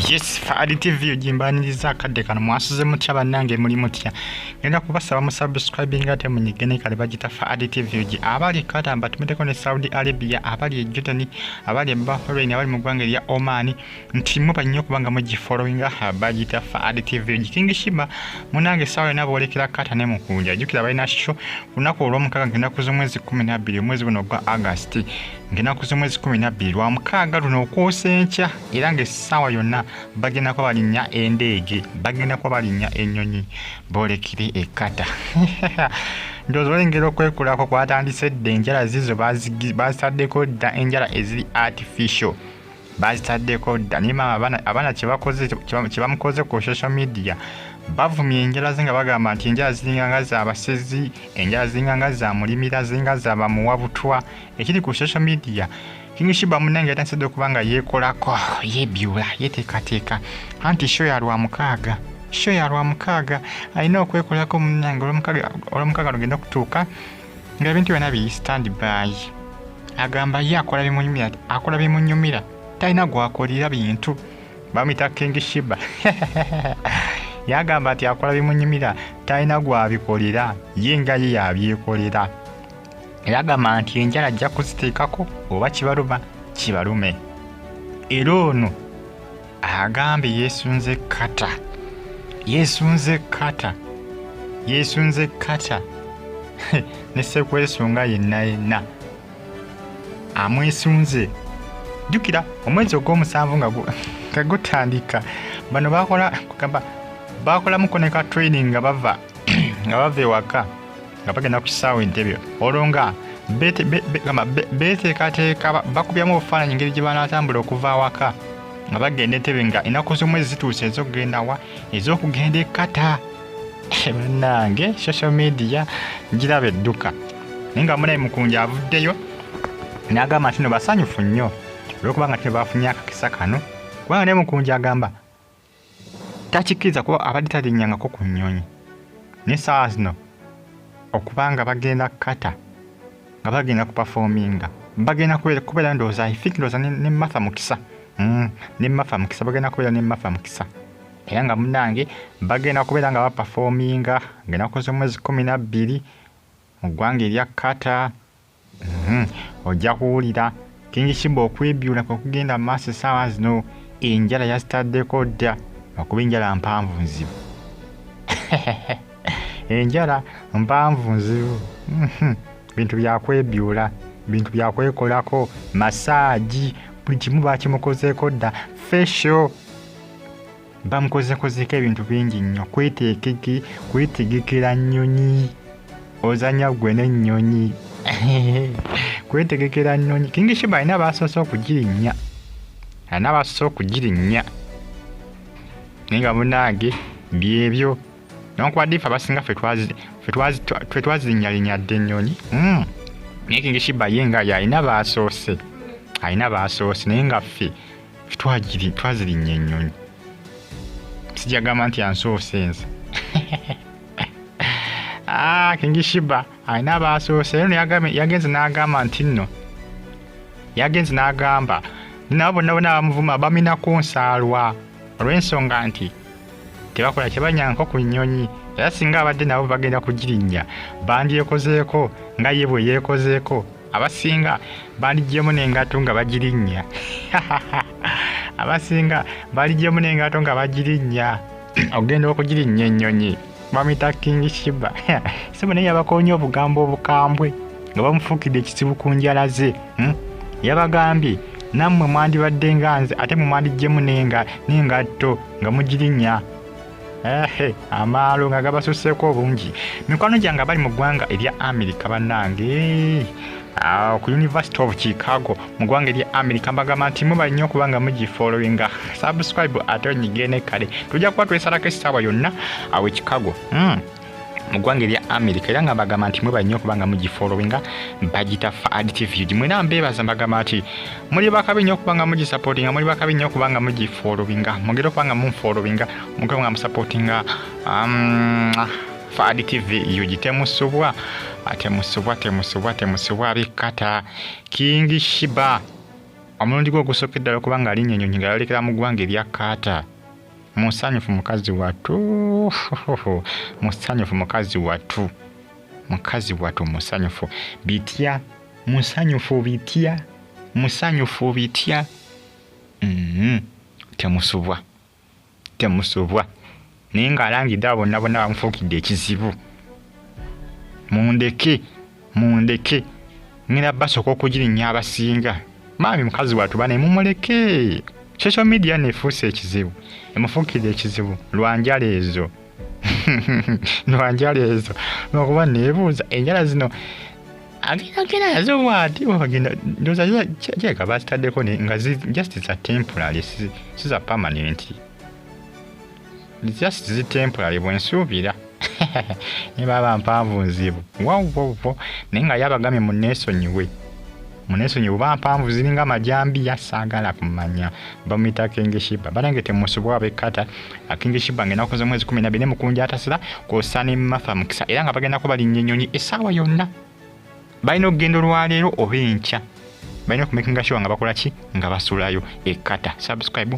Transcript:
Yes, Faadi TV ujimbaniriza akadde kano mwasuze mutya bannange muli mutya. Ngenda kubasaba mu subscribing ate munyigene kale bagita Faadi TV uji abali Qatar batumideko ne Saudi Arabia abali Jordan abali Bahrain abali mu ggwanga lya Oman ntimu bannyo kubanga mugi following bagita Faadi TV uji King Sheebah munange sawa nabo olekera Qatar ne mukunja jukira balina show kunako olw'omukaga ngenda kuza mwezi 12 mwezi guno gwa August ngenda kuza mwezi 12 lwa mukaga luno okwosenkya era ng'essaawa yonna bagenda kwa balinnya endege bagenda kwa balinnya ennyonyi bolekire e Qatar ndozo olengera okwekulako kwatandise dde enjala zizo bazitaddeko dda enjala eziri artificial bazitaddeko dda naye maama abaana kye bamukoze ku social media bavumye enjala zinga bagamba nti enjala ziringa nga z'abasezi enjala ziringa nga za mulimira ziringa za bamuwabutwa ekiri ku social media King Sheebah munange yatansidde okubanga yeekolako yeebyula yeteekateeka anti show ya lwa mukaaga alina okwekolako munange olw'omukaaga lugenda okutuuka nga ebintu byonna biri stand by agamba ye akola bimunyumira talina gwakolera bintu bamuyita King Sheebah yagamba nti akola bimunyumira talina gwabikolera ye nga ye yabyekolera yagamba nti enjala ajja kuziteekako oba kibalume era ono agambye yeesunze Qatar ne sekwesunga yenna amwesunze jjukira omwezi ogw'omusanvu nga gutandika bano bakolamuko ne ka training nga bava ewaka nga bagenda ku kisaawe Entebbe olwo nga beteekateeka bakubyamu obufaananyi engeri gye banaatambula okuva awaka nga bagenda Entebbe nga ennaku z'omwezi zituuse ez'okugenda e Qatar bannange social media giraba edduka naye nga munaye mukunja avuddeyo n'agamba nti no basanyufu nnyo olw'okubanga tebafunye akakisa kano kubanga naye mukunja agamba takikkiriza kuba abadde talinnyangako ku nnyonyi naye essaawa zino okubanga bagenda Qatar nga bagenda ku performinga bagenda kubeera ndowooza ne Martha Mukisa bagenda kubeera ne Martha Mukisa era nga munnange bagenda kubeera nga baperforminga ng'ennaku z'omwezi 12 mu ggwanga erya Qatar ojja kuwulira King Sheebah okwebyula okugenda mu maaso essaawa zino enjala yazitaddeko dda okuba enjala mpanvu nzibu enjala mpanvu nzibu bintu byakwebyula bintu byakwekolako masaaji buli kimu bakimukozeeko dda facial bamukozeeko ebintu bingi nnyo kwetegekera nnyonyi ozanya gwe n'ennyonyi kwetegekera nnyonyi King Sheebah alina baasoose okugirinnya naye nga munnange byebyo nonkubadde ife abasinga ffe twazirinnyalinyadde ennyonyi naye King Sheebah ye nga alina baasoose naye nga ffe twazirinnya ennyonyi sijagamba nti ansoose nze King Sheebah alina baasoose ero yagenze n'agamba nti nno nabo bonna bamuvuma baminako nsaalwa olw'ensonga nti tebakola kye banyangako ku nnyonyi era singa abadde nabo bagenda kugirinnya bandyekozeeko nga ye bwe yeekozeeko abasinga bandigyemu n'engato nga bagirinnya ogenda okugirinnya ennyonyi bamuyita King Sheebah sibu naye yabakoonye obugambo obukambwe nga bamufuukidde ekizibu ku njala ze yabagambye nammwe mwandibadde nga nze ate mwe mwandigyemu n'engatto nga mugirinnya amaalo nga gabasuseeko obungi. Mikwano gyange abali mu ggwanga erya Amerika bannange ku University of Chicago mu ggwanga erya Amerika mbagamba nti muba nnyo okuba nga mugifollowinga. Subscribe ate onyigene kale. Tujja kuba twesalako essaawa yonna awo e Chicago mu ggwanga erya Amerika era nga mbagamba nti muba nnyo okuba nga mugifollowinga bagita Fad TV. Mwena mbeebaza mbagamba nti muli bakabi nnyo okuba nga mugisupportinga, muli bakabi nnyo okuba nga mugifollowinga, mugere okuba nga munfollowinga, mugere nga musupportinga Fad TV yugi temusubwa ab'e Qatar. King Sheebah omulundi gwe ogusooka eddala okuba nga ali Nnyonnyi nga yalekera mu ggwanga erya Qatar. Musanyufu mukazi watu musanyufu mukazi watu musanyufu bitya musanyufu bitya temusubwa naye ng'alangidde abo bonna bamufuukidde ekizibu. Mundeke ngenda basooka okugirinnya abasinga. Maami mukazi watu bane mumuleke. Social media nefuuse ekizibu, emufuukidde ekizibu lwanjala ezo n'okuba neebuuza enjala zino agenda nazo bw'ati bagenda ndowooza kyeka bazitaddeko nga just za temporary si za permanent, just zi temporary bwensuubira ne baba mpanvu nzibu wawo naye nga yabagamye munneesonyiwe buba mpanvu ziringa amajambi yasaagala kumanya. Bamuyita King Sheebah balange temusubwa ab'e Qatar. King Sheebah ngenda kukoza mwezi 12 mukunja atasira kosani mafa mukisa era nga bagenda kuba Nnyonnyi essaawa yonna. Balina okugenda olwaleero oba enkya, balina okumakinga sure nga bakola ki nga basulayo e Qatar. Subscribe